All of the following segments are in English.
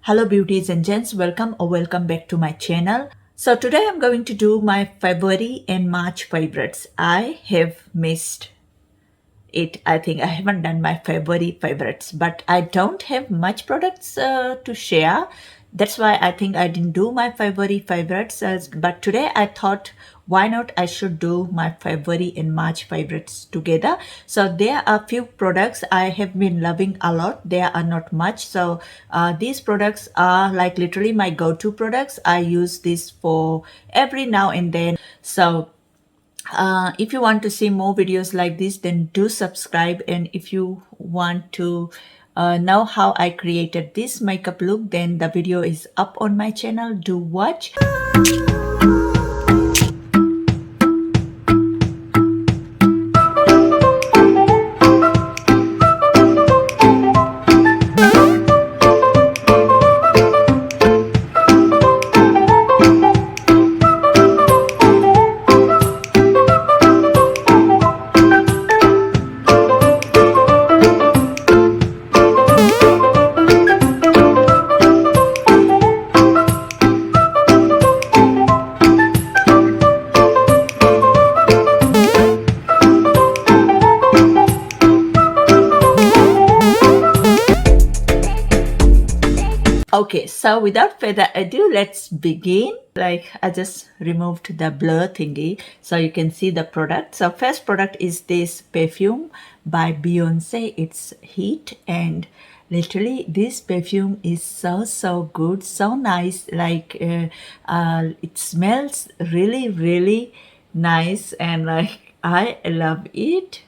Hello beauties and gents, welcome or welcome back to my channel. So today I'm going to do my February and March favorites. I have missed it. I think I haven't done my February favorites, but I don't have much products to share. That's why I think I didn't do my February favorites. But today I thought, why not I should do my February and March favorites together. So there are few products I have been loving a lot. There are not much. So these products are like literally my go-to products. I use this for every now and then. So if you want to see more videos like this, then do subscribe. And if you want to know how I created this makeup look, then the video is up on my channel. Do watch. Okay, so without further ado, let's begin. Like I just removed the blur thingy so you can see the product. So first product is this perfume by Beyonce. It's Heat, and literally this perfume is so good, so nice. Like it smells really nice, and like I love it.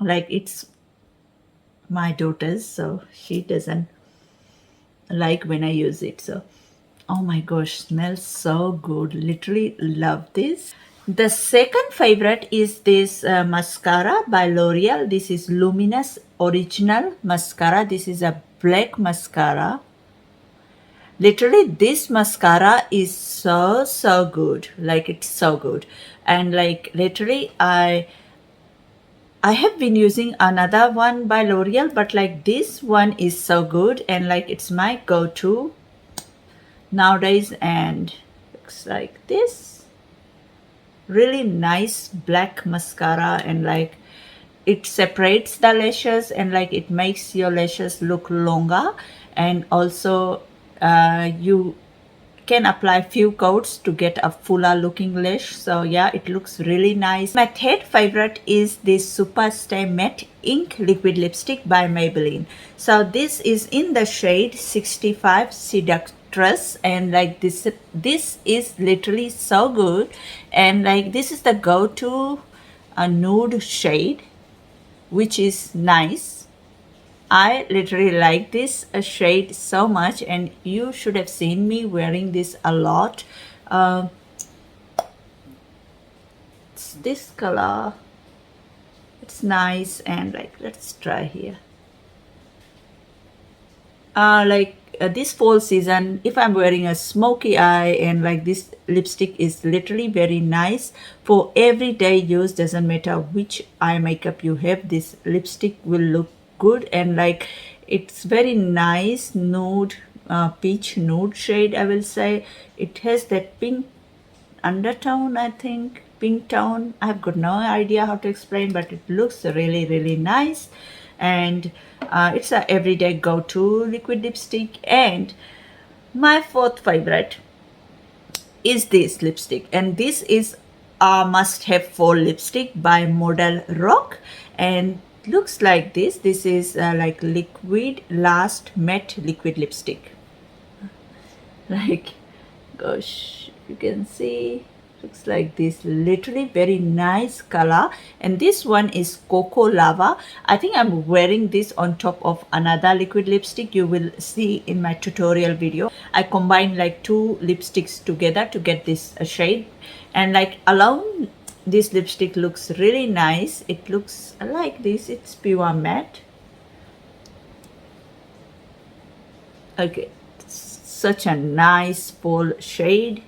Like it's my daughter's, so she doesn't like when I use it. So, oh my gosh, smells so good. Literally love this. The second favorite is this mascara by L'Oreal. This is Luminous Original Mascara. This is a black mascara. Literally, this mascara is so good. Like it's so good. And like literally, I have been using another one by L'Oreal, but like this one is so good, and like it's my go-to nowadays, and looks like this. Really nice black mascara, and like it separates the lashes, and like it makes your lashes look longer, and also you can apply few coats to get a fuller looking lash. So yeah, it looks really nice. My third favorite is this Superstay Matte Ink Liquid Lipstick by Maybelline. So this is in the shade 65 Seductress, and like this is literally so good, and like this is the go-to nude shade, which is nice. I literally like this shade so much, and you should have seen me wearing this a lot. Uh, it's this color. It's nice, and like let's try here. This fall season, if I'm wearing a smoky eye, and like this lipstick is literally very nice for everyday use. Doesn't matter which eye makeup you have, this lipstick will look good, and like it's very nice nude, peach nude shade, I will say. It has that pink undertone, I think, pink tone. I've got no idea how to explain, but it looks really nice, and it's a everyday go-to liquid lipstick. And my fourth favorite is this lipstick, and this is a must-have fall lipstick by Model Rock, and looks like this is like liquid last matte liquid lipstick. Like, gosh, you can see, looks like this. Literally very nice color, and this one is Cocoa Lava. I think I'm wearing this on top of another liquid lipstick. You will see in my tutorial video. I combined like two lipsticks together to get this shade, and like alone this lipstick looks really nice. It looks like this. It's pure matte. Okay, such a nice fall shade.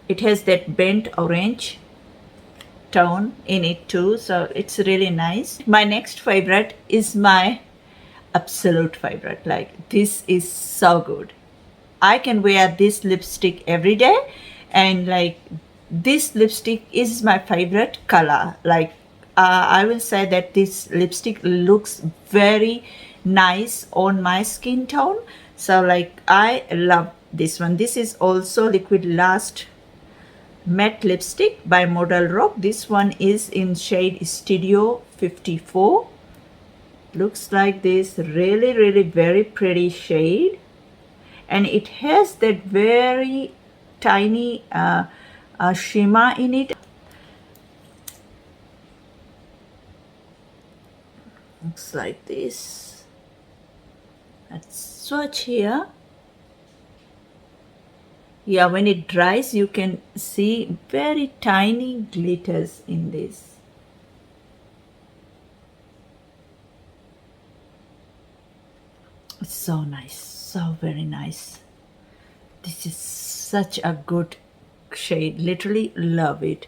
It has that burnt orange tone in it too, so it's really nice. My next favorite is my absolute favorite. Like, this is so good. I can wear this lipstick every day, and like, this lipstick is my favorite color. Like, I will say that this lipstick looks very nice on my skin tone. So like, I love this one. This is also Liquid Last matte lipstick by Model Rock. This one is in shade Studio 54. Looks like this, really very pretty shade, and it has that very tiny shimmer in it. Looks like this. Let's swatch here. Yeah, when it dries, you can see very tiny glitters in this. It's so nice, so very nice. This is such a good shade. Literally love it.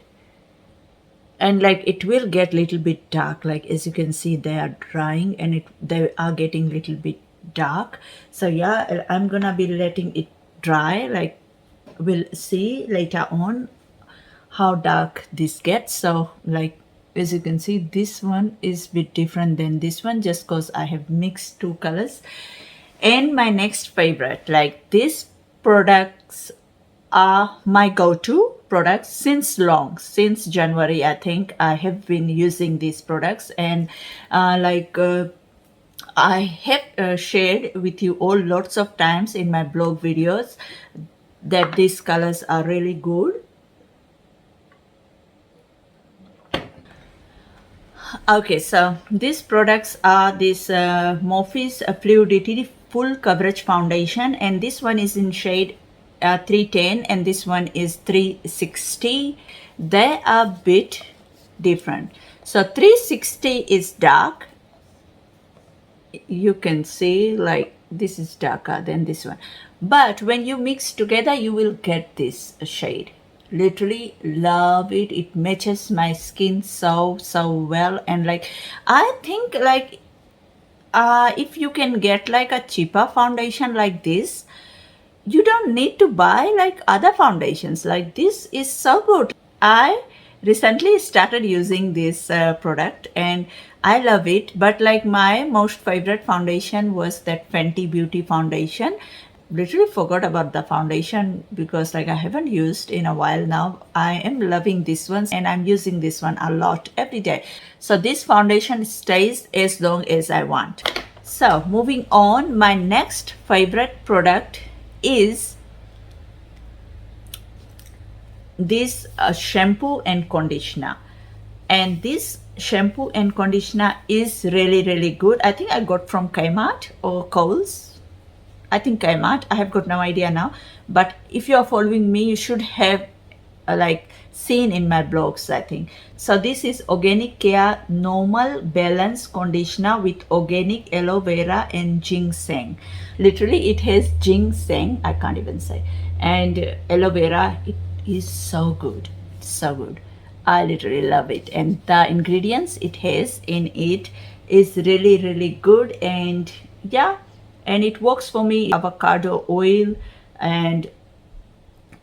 And like, it will get little bit dark. Like, as you can see, they are drying and they are getting little bit dark. So yeah, I'm gonna be letting it dry. Like, we'll see later on how dark this gets. So like, as you can see, this one is a bit different than this one, just because I have mixed two colors. And my next favorite, like, these products are my go-to products since January. I think I have been using these products, and I have shared with you all lots of times in my blog videos that these colors are really good. Okay, so these products are this Morphe's Fluidity Full Coverage Foundation, and this one is in shade 310 and this one is 360. They are a bit different. So 360 is dark. You can see like this is darker than this one. But when you mix together, you will get this shade. Literally love it. It matches my skin so well. And like, I think like if you can get like a cheaper foundation like this, you don't need to buy like other foundations. Like, this is so good. I recently started using this product and I love it. But like, my most favorite foundation was that Fenty Beauty foundation. Literally forgot about the foundation because like I haven't used in a while now. I am loving this one and I'm using this one a lot every day. So this foundation stays as long as I want. So moving on, my next favorite product is this shampoo and conditioner. And this shampoo and conditioner is really good. I think I got from Kmart or Kohl's. I think Kmart. I have got no idea now. But if you are following me, you should have like seen in my blogs, I think. So this is Organic Care Normal Balance Conditioner with organic aloe vera and ginseng. Literally it has ginseng, I can't even say, and aloe vera. It is so good, so good. I literally love it, and the ingredients it has in it is really good. And yeah, and it works for me. Avocado oil and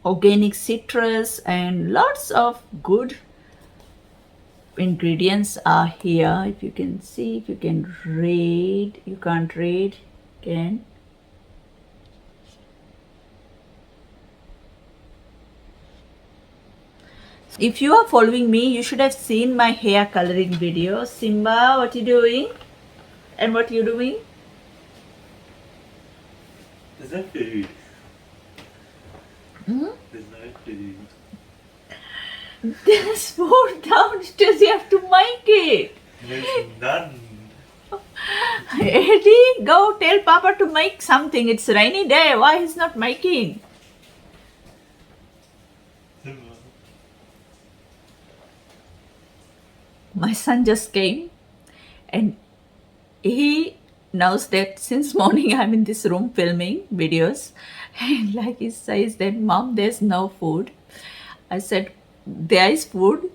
organic citrus and lots of good ingredients are here. If you can see, if you can read, you can't read, can. If you are following me, you should have seen my hair coloring video. Simba, what you doing? And what you doing? Is that food? Hmm? There's no food. There's food downstairs. You have to make it. There's none. Eddie, go tell Papa to make something. It's rainy day. Why he's not making? My son just came and he knows that since morning I'm in this room filming videos, and like he says that, Mom, there's no food. I said, there is food.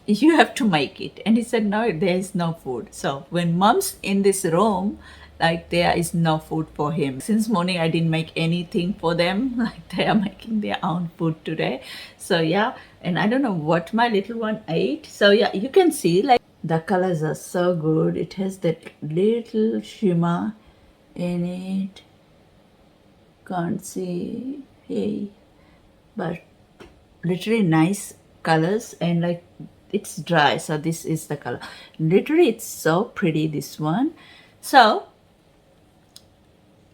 you have to make it. And he said, no, there is no food. So when mom's in this room, like there is no food for him. Since morning, I didn't make anything for them. Like they are making their own food today. So yeah, and I don't know what my little one ate. So yeah, you can see like the colors are so good. It has that little shimmer in it. Can't see, hey, but literally nice colors, and like it's dry, so this is the color. Literally it's so pretty, this one. So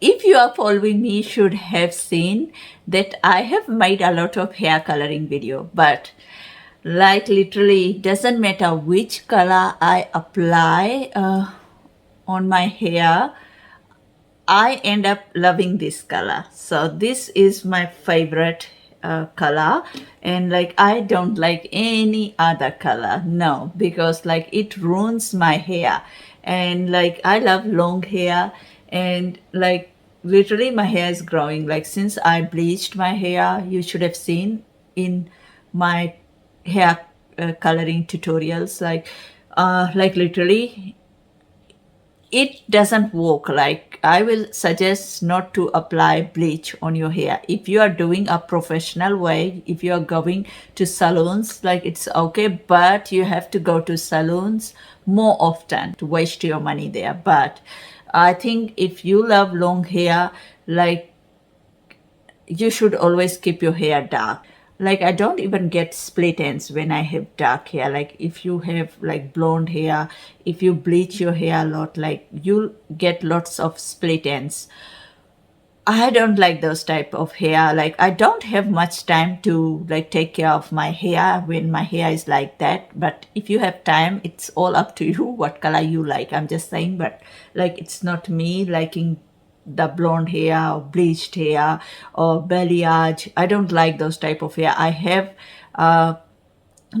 if you are following me, you should have seen that I have made a lot of hair coloring video, but like literally it doesn't matter which color I apply on my hair, I end up loving this color. So this is my favorite color, and like I don't like any other color, no, because like it ruins my hair. And like I love long hair, and like literally my hair is growing. Like since I bleached my hair, you should have seen in my hair coloring tutorials, like literally it doesn't work. Like I will suggest not to apply bleach on your hair if you are doing a professional way. If you are going to salons, like it's okay, but you have to go to salons more often to waste your money there. But I think if you love long hair, like you should always keep your hair dark. Like I don't even get split ends when I have dark hair. Like if you have like blonde hair, if you bleach your hair a lot, like you'll get lots of split ends. I don't like those type of hair. Like I don't have much time to like take care of my hair when my hair is like that. But if you have time, it's all up to you what color you like. I'm just saying, but like it's not me liking the blonde hair or bleached hair or balayage. I don't like those type of hair. I have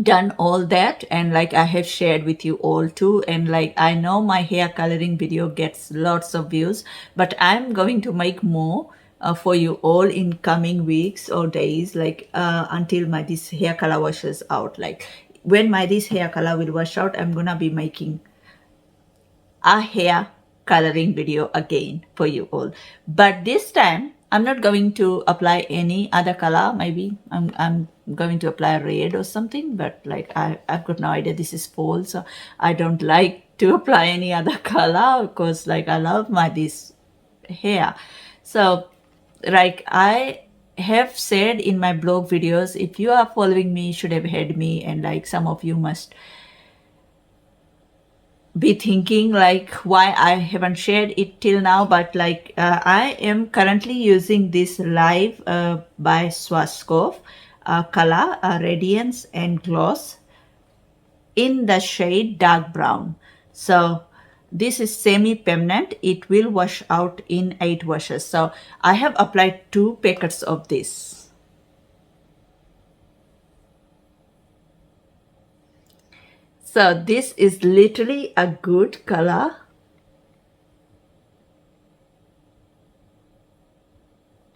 done all that, and like I have shared with you all too, and like I know my hair coloring video gets lots of views, but I'm going to make more for you all in coming weeks or days, like until my this hair color washes out. Like when my this hair color will wash out, I'm gonna be making a hair coloring video again for you all. But this time I'm not going to apply any other color. Maybe I'm going to apply red or something, but like I've got no idea. This is fall, so I don't like to apply any other color because like I love my this hair. So like I have said in my blog videos, if you are following me, you should have heard me, and like some of you must be thinking like why I haven't shared it till now, but like I am currently using this Live by Swarovski color Radiance and Gloss in the shade dark brown. So this is semi-permanent. It will wash out in 8 washes. So I have applied 2 packets of this. So this is literally a good color.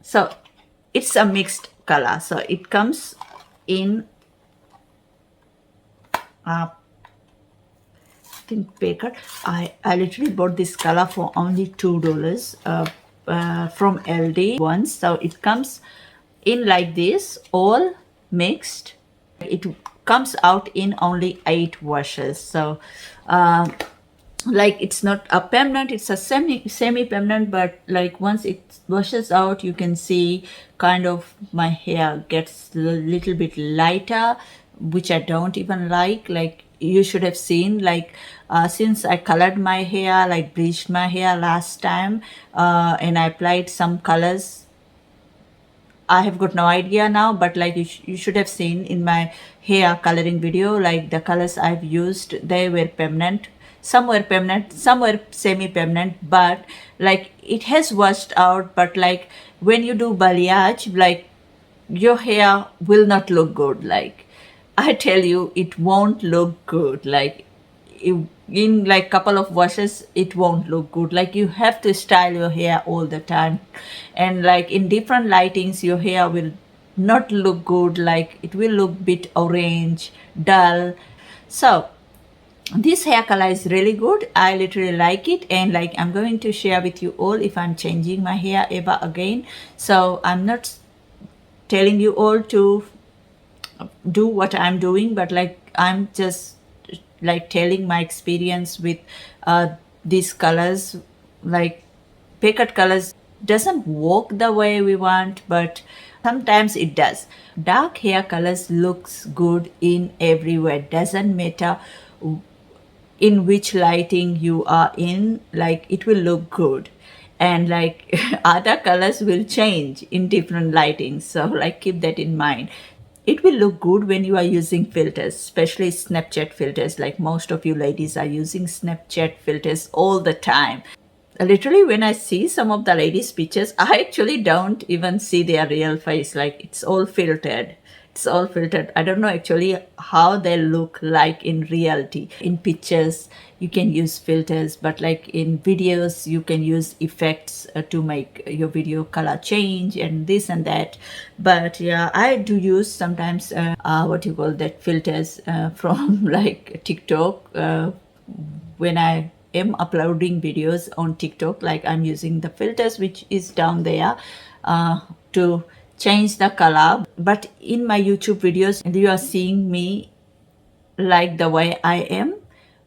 So it's a mixed color. So it comes in a think packet. I literally bought this color for only $2 from LD once. So it comes in like this, all mixed. It comes out in only 8 washes. So like it's not a permanent, it's a semi permanent, but like once it washes out, you can see kind of my hair gets a little bit lighter, which I don't even like. Like you should have seen, like since I colored my hair, like bleached my hair last time, and I applied some colors, I have got no idea now, but like you should have seen in my hair coloring video, like the colors I've used, they were permanent. Some were permanent, some were semi-permanent, but like it has washed out. But like when you do balayage, like your hair will not look good. Like I tell you, it won't look good. Like in like couple of washes it won't look good. Like you have to style your hair all the time, and like in different lightings your hair will not look good. Like it will look bit orange, dull. So this hair color is really good. I literally like it, and like I'm going to share with you all if I'm changing my hair ever again. So I'm not telling you all to do what I'm doing, but like I'm just like telling my experience with these colors. Like picket colors doesn't work the way we want, but sometimes it does. Dark hair colors looks good in everywhere, doesn't matter in which lighting you are in, like it will look good. And like other colors will change in different lightings, so like keep that in mind. It will look good when you are using filters, especially Snapchat filters. Like most of you ladies are using Snapchat filters all the time. Literally, when I see some of the ladies' pictures, I actually don't even see their real face. Like it's all filtered. It's all filtered. I don't know actually how they look like in reality. In pictures, you can use filters, but like in videos, you can use effects to make your video color change and this and that. But yeah, I do use sometimes what you call that filters from like TikTok when I am uploading videos on TikTok. Like I'm using the filters which is down there to change the color. But in my YouTube videos, you are seeing me like the way I am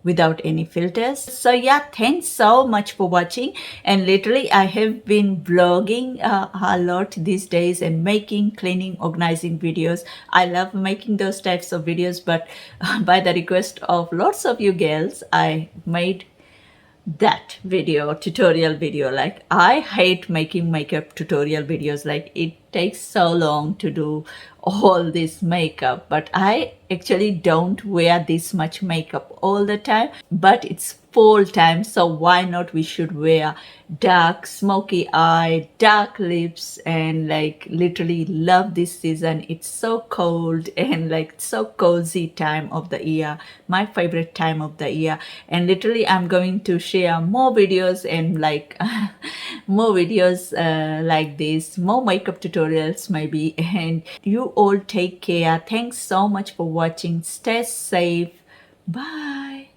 without any filters. So yeah, thanks so much for watching. And literally I have been vlogging a lot these days and making, cleaning, organizing videos. I love making those types of videos, but by the request of lots of you girls, I made that video, tutorial video. Like I hate making makeup tutorial videos. Like it takes so long to do all this makeup, but I actually don't wear this much makeup all the time. But it's fall time, so why not we should wear dark smoky eye, dark lips, and like literally love this season. It's so cold and like so cozy time of the year, my favorite time of the year. And literally I'm going to share more videos and like more videos like this, more makeup tutorials maybe. And you all take care. Thanks so much for watching. Stay safe. Bye.